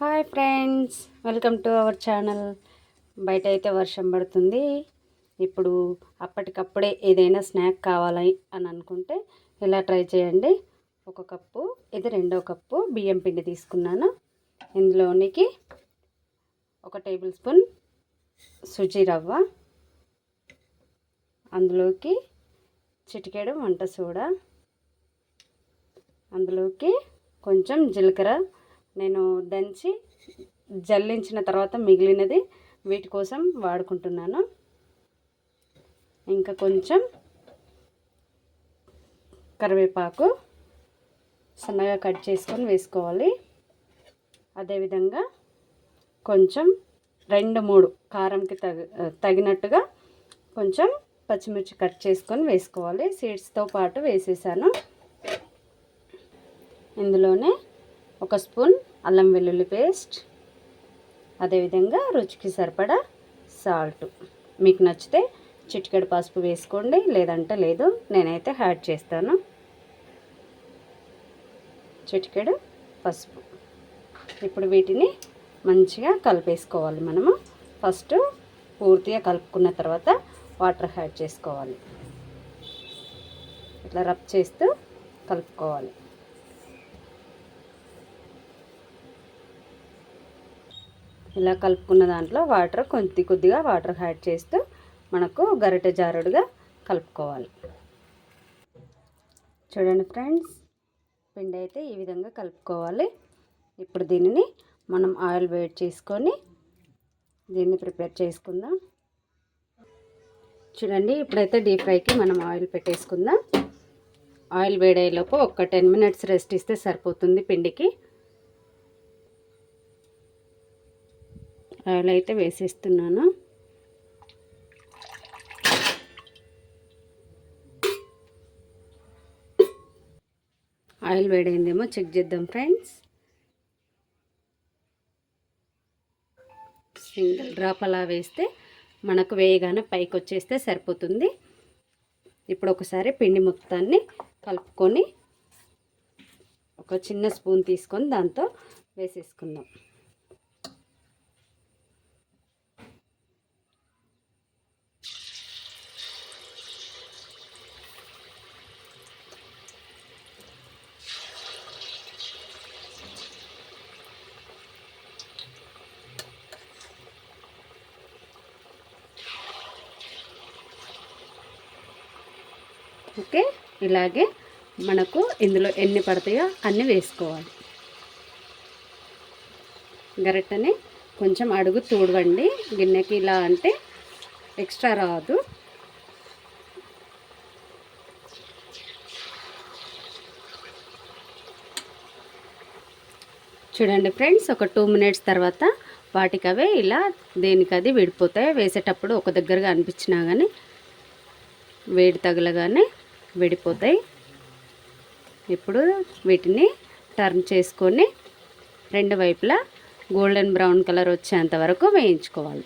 Hi friends, welcome to our channel. బయట అయితే వర్షం పడుతుంది. ఇప్పుడు అప్పటికప్పుడే ఏదైనా స్నాక్ కావాలి అని అనుకుంటే ఇలా ట్రై చేయండి. ఒక కప్పు, ఇది రెండో కప్పు బియ్యం పిండి తీసుకున్నాను. ఇందులోనికి 1 టేబుల్ స్పూన్ సుజీ రవ్వ, అందులోకి చిటికెడు వంట సోడా, అందులోకి కొంచెం జీలకర్ర నేను దంచి జల్లించిన తర్వాత మిగిలినది వీటి కోసం వాడుకుంటున్నాను. ఇంకా కొంచెం కరివేపాకు సన్నగా కట్ చేసుకొని వేసుకోవాలి. అదేవిధంగా కొంచెం 2-3 కారంకి తగినట్టుగా కొంచెం పచ్చిమిర్చి కట్ చేసుకొని వేసుకోవాలి. సీడ్స్తో పాటు వేసేసాను. ఇందులోనే 1 స్పూన్ అల్లం వెల్లుల్లి పేస్ట్, అదేవిధంగా రుచికి సరిపడా సాల్ట్. మీకు నచ్చితే చిటికెడు పసుపు వేసుకోండి, లేదంటే లేదు. నేనైతే యాడ్ చేస్తాను చిటికెడు పసుపు. ఇప్పుడు వీటిని మంచిగా కలిపేసుకోవాలి. మనము ఫస్ట్ పూర్తిగా కలుపుకున్న తర్వాత వాటర్ యాడ్ చేసుకోవాలి. ఇట్లా రబ్ చేస్తూ కలుపుకోవాలి. ఇలా కలుపుకున్న దాంట్లో వాటర్ కొద్దిగా వాటర్ యాడ్ చేస్తూ మనకు గరిటె జారుడుగా కలుపుకోవాలి. చూడండి ఫ్రెండ్స్, పిండి అయితే ఈ విధంగా కలుపుకోవాలి. ఇప్పుడు దీనిని మనం ఆయిల్ వేడి చేసుకొని దీన్ని ప్రిపేర్ చేసుకుందాం. చూడండి, ఇప్పుడైతే డీప్ ఫ్రైకి మనం ఆయిల్ పెట్టేసుకుందాం. ఆయిల్ వేడయ్యేలోపు ఒక 10 మినిట్స్ రెస్ట్ ఇస్తే సరిపోతుంది. పిండికి ఆయిల్ అయితే వేసేస్తున్నాను. ఆయిల్ వేడైందేమో చెక్ చేద్దాం ఫ్రెండ్స్. సింగిల్ డ్రాప్ అలా వేస్తే మనకు వేయగానే పైకి వచ్చేస్తే సరిపోతుంది. ఇప్పుడు ఒకసారి పిండి మొత్తాన్ని కలుపుకొని ఒక చిన్న స్పూన్ తీసుకొని దాంతో వేసేసుకుందాం. ఓకే, ఇలాగే మనకు ఇందులో ఎన్ని పడతాయో అన్నీ వేసుకోవాలి. గరిటెని కొంచెం అడుగు తూడవండి గిన్నెకి, ఇలా అంటే ఎక్స్ట్రా రాదు. చూడండి ఫ్రెండ్స్, ఒక 2 మినిట్స్ తర్వాత వాటికవే ఇలా దేనికది విడిపోతాయి. వేసేటప్పుడు ఒక దగ్గరగా అనిపించినా కానీ వేడి తగలగానే విడిపోతాయి. ఇప్పుడు వీటిని టర్న్ చేసుకొని 2 వైపులా గోల్డెన్ బ్రౌన్ కలర్ వచ్చేంత వరకు వేయించుకోవాలి.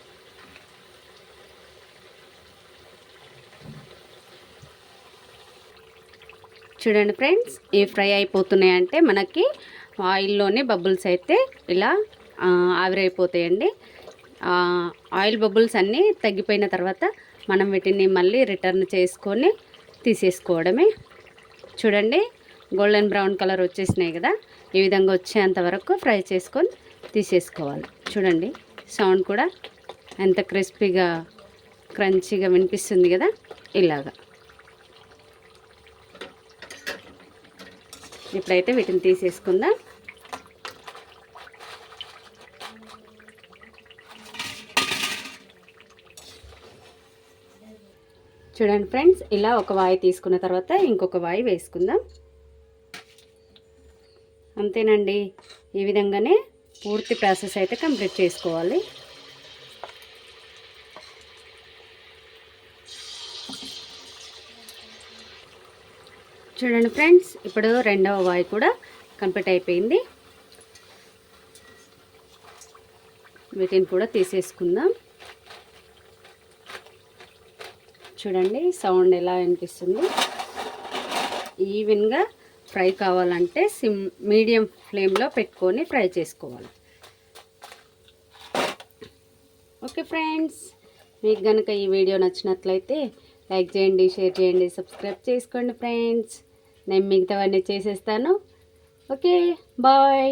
చూడండి ఫ్రెండ్స్, ఈ ఫ్రై అయిపోతున్నాయంటే మనకి ఆయిల్లోనే బబుల్స్ అయితే ఇలా ఆవిరైపోతాయండి. ఆయిల్ బబుల్స్ అన్నీ తగ్గిపోయిన తర్వాత మనం వీటిని మళ్ళీ రిటర్న్ చేసుకొని తీసేసుకోవడమే. చూడండి, గోల్డెన్ బ్రౌన్ కలర్ వచ్చేసినాయి కదా. ఈ విధంగా వచ్చేంత వరకు ఫ్రై చేసుకొని తీసేసుకోవాలి. చూడండి, సౌండ్ కూడా ఎంత క్రిస్పీగా క్రంచీగా వినిపిస్తుంది కదా. ఇలాగా ఇప్పుడైతే వీటిని తీసేసుకుందాం. చూడండి ఫ్రెండ్స్, ఇలా ఒక వాయి తీసుకున్న తర్వాత ఇంకొక వాయి వేసుకుందాం. అంతేనండి, ఈ విధంగానే పూర్తి ప్రాసెస్ అయితే కంప్లీట్ చేసుకోవాలి. చూడండి ఫ్రెండ్స్, ఇప్పుడు రెండవ వాయి కూడా కంప్లీట్ అయిపోయింది. వీటిని కూడా తీసేసుకుందాం. చూడండి, సౌండ్ ఎలా వినిపిస్తుంది. ఈవెన్గా ఫ్రై కావాలంటే మీడియం ఫ్లేమ్లో పెట్టుకొని ఫ్రై చేసుకోవాలి. ఓకే ఫ్రెండ్స్, మీకు కనుక ఈ వీడియో నచ్చినట్లయితే లైక్ చేయండి, షేర్ చేయండి, సబ్స్క్రైబ్ చేసుకోండి ఫ్రెండ్స్. నేను మిగతావన్నీ చేసేస్తాను. Okay, bye.